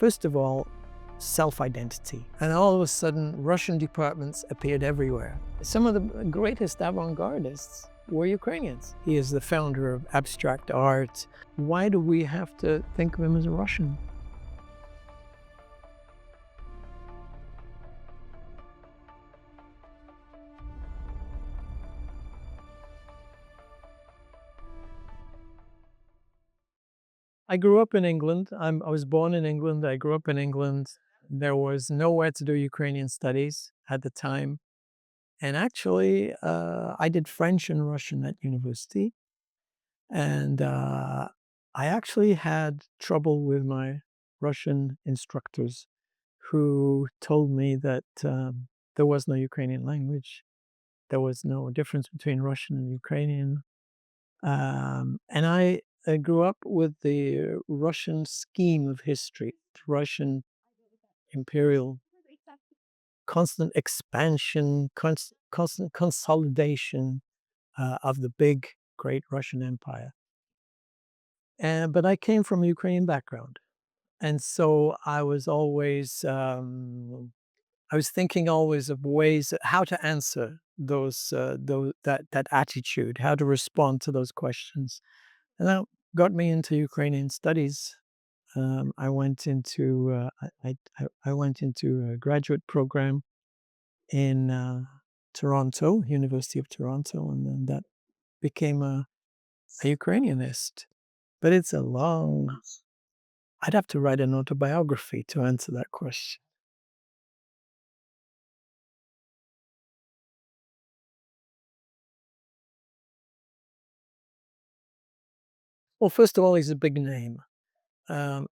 First of all, self-identity. And all of a sudden, Russian departments appeared everywhere. Some of the greatest avant-gardists were Ukrainians. He is the founder of abstract art. Why do we have to think of him as a Russian? I grew up in England. I was born in England. I grew up in England. There was nowhere to do Ukrainian studies at the time. And actually, I did French and Russian at university. And I actually had trouble with my Russian instructors who told me that there was no Ukrainian language. There was no difference between Russian and Ukrainian. And I grew up with the Russian scheme of history, Russian imperial, constant expansion, constant consolidation of the big, great Russian Empire. But I came from a Ukrainian background. And so I was always, I was thinking always of ways how to answer that attitude, how to respond to those questions. And that got me into Ukrainian studies. I went into I went into a graduate program in Toronto, University of Toronto, and then that became a Ukrainianist. But it's a long. I'd have to write an autobiography to answer that question. Well, first of all, he's a big name.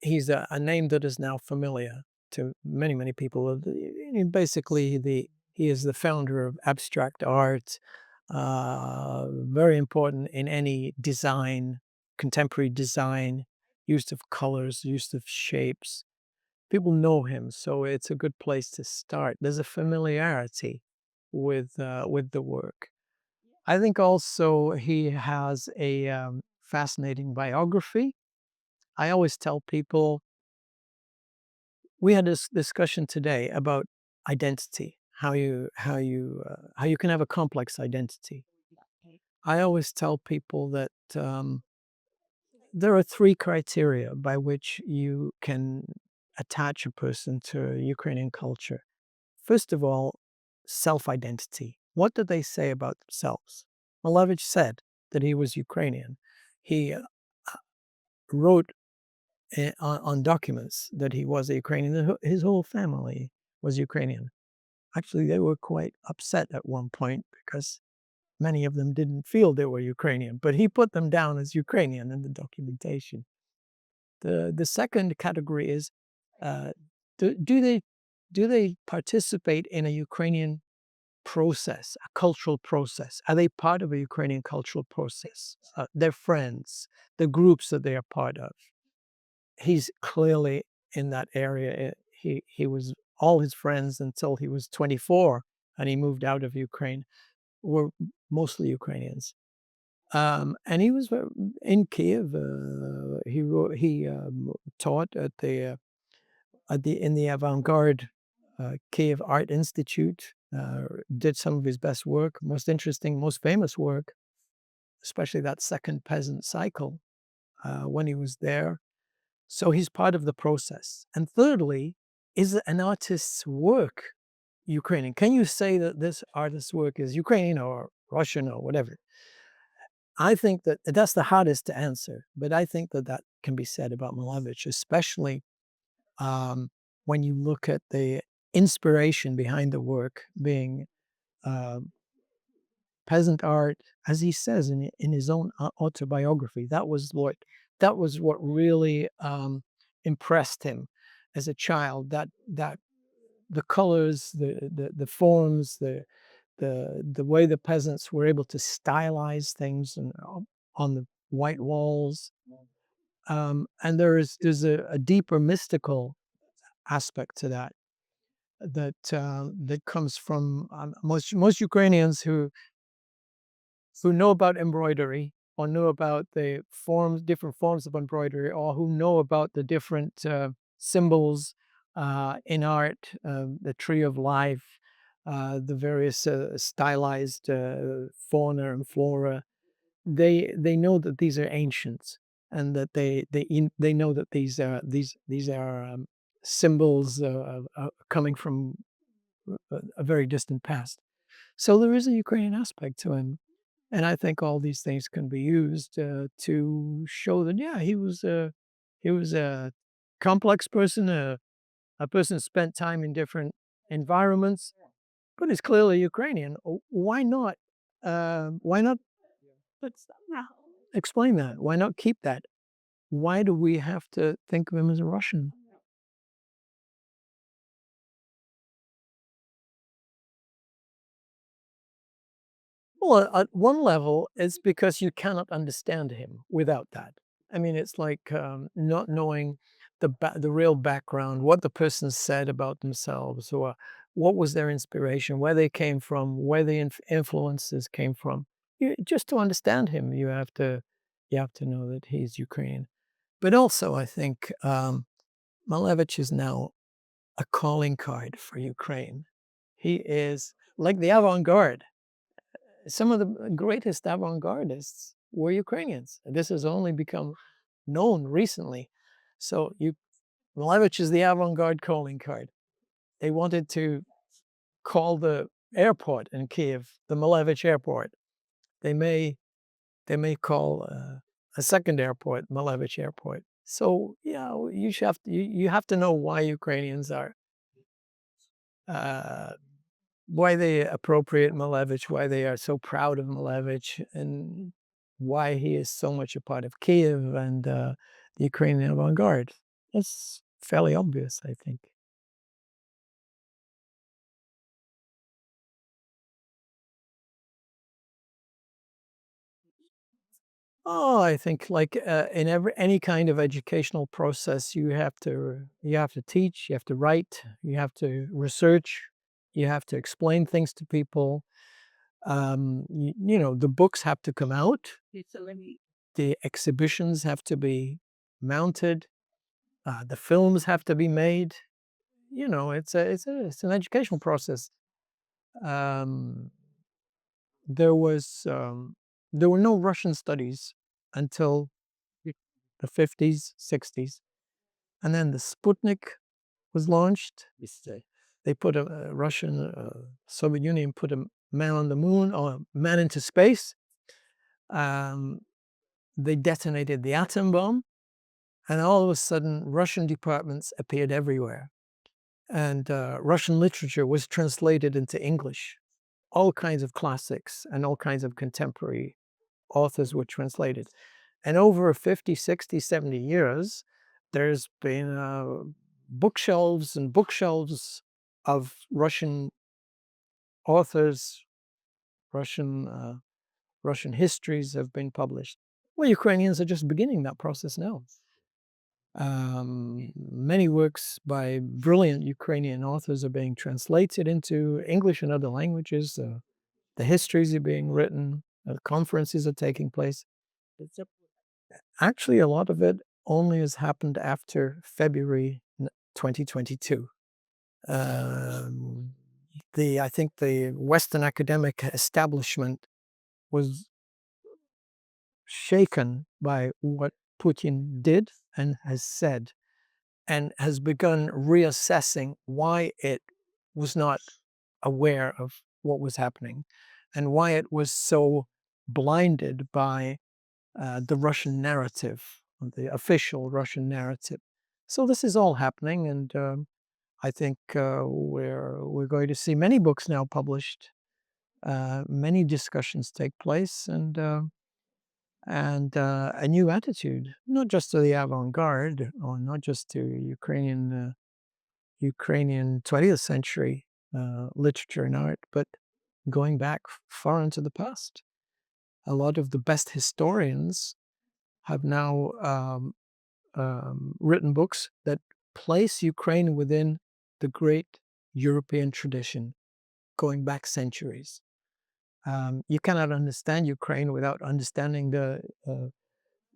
He's a name that is now familiar to many, many people. Basically, he is the founder of abstract art, very important in any design, contemporary design, use of colors, use of shapes. People know him, so it's a good place to start. There's a familiarity with the work. I think also he has a fascinating biography. I always tell people, we had this discussion today about identity, how you can have a complex identity. I always tell people that there are three criteria by which you can attach a person to Ukrainian culture. First of all, self-identity. What did they say about themselves? Malevich said that he was Ukrainian. He wrote on documents that he was a Ukrainian. His whole family was Ukrainian. Actually, they were quite upset at one point because many of them didn't feel they were Ukrainian, but he put them down as Ukrainian in the documentation. The second category is, do they participate in a Ukrainian process, a cultural process? Are they part of a Ukrainian cultural process? Their friends, the groups that they are part of. He's clearly in that area. He was all his friends until he was 24 and he moved out of Ukraine were mostly Ukrainians. And he was in Kiev. He taught in the Avant-garde Kiev Art Institute. Did some of his best work, most interesting, most famous work, especially that second peasant cycle when he was there. So he's part of the process. And thirdly, is an artist's work Ukrainian? Can you say that this artist's work is Ukrainian or Russian or whatever? I think that that's the hardest to answer, but I think that that can be said about Malevich, especially when you look at the inspiration behind the work being peasant art, as he says in his own autobiography. That was what really impressed him as a child. That the colors, the forms, the way the peasants were able to stylize things on the white walls, and there's a deeper mystical aspect to that that comes from most Ukrainians who know about embroidery or know about the different forms of embroidery, or who know about the different symbols in art, the tree of life, the various stylized fauna and flora. They know that these are ancient, and that they know that these are symbols coming from a very distant past. So there is a Ukrainian aspect to him, and I think all these things can be used to show that yeah, he was a complex person, a person who spent time in different environments, but he's clearly Ukrainian. Why not? Why not? Let's explain that. Why not keep that? Why do we have to think of him as a Russian? Well, at one level, it's because you cannot understand him without that. I mean, it's like not knowing the real background, what the person said about themselves, or what was their inspiration, where they came from, where the influences came from. Just to understand him, you have to know that he's Ukrainian. But also, I think Malevich is now a calling card for Ukraine. He is like the avant-garde. Some of the greatest avant-gardists were Ukrainians. This has only become known recently. So Malevich is the avant-garde calling card. They wanted to call the airport in Kiev the Malevich Airport. They may call a second airport Malevich Airport. So yeah, you have to know why Ukrainians are uh, why they appropriate Malevich, why they are so proud of Malevich, and why he is so much a part of Kiev and the Ukrainian avant-garde. It's fairly obvious, I think. Oh, I think like in any kind of educational process, you have to teach, you have to write, you have to research, you have to explain things to people. You know, the books have to come out, the exhibitions have to be mounted, the films have to be made. You know, it's an educational process. Um, there was there were no Russian studies until the 50s, 60s, and then the Sputnik was launched. They put a Russian Soviet Union put a man on the moon or man into space. Um, they detonated the atom bomb, and all of a sudden, Russian departments appeared everywhere. And Russian literature was translated into English. All kinds of classics and all kinds of contemporary authors were translated. And over 50, 60, 70 years, there's been bookshelves and bookshelves of Russian authors, Russian, Russian histories have been published. Well, Ukrainians are just beginning that process now. Many works by brilliant Ukrainian authors are being translated into English and other languages. The histories are being written. Conferences are taking place. Actually, a lot of it only has happened after February 2022. I think the Western academic establishment was shaken by what Putin did and has said, and has begun reassessing why it was not aware of what was happening and why it was so blinded by the Russian narrative, the official Russian narrative. So this is all happening, and I think we're going to see many books now published, many discussions take place, and a new attitude, not just to the avant-garde or not just to Ukrainian 20th century literature and art, but going back far into the past. A lot of the best historians have now written books that place Ukraine within the great European tradition, going back centuries. You cannot understand Ukraine without understanding the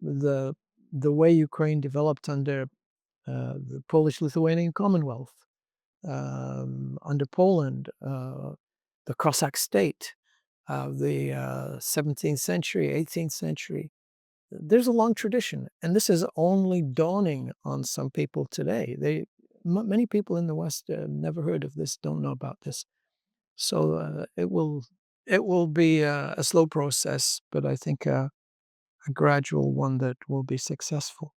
the way Ukraine developed under the Polish-Lithuanian Commonwealth, under Poland, the Cossack state of the 17th century, 18th century. There's a long tradition, and this is only dawning on some people today. Many people in the West never heard of this, don't know about this. So it will be a slow process, but I think a gradual one that will be successful.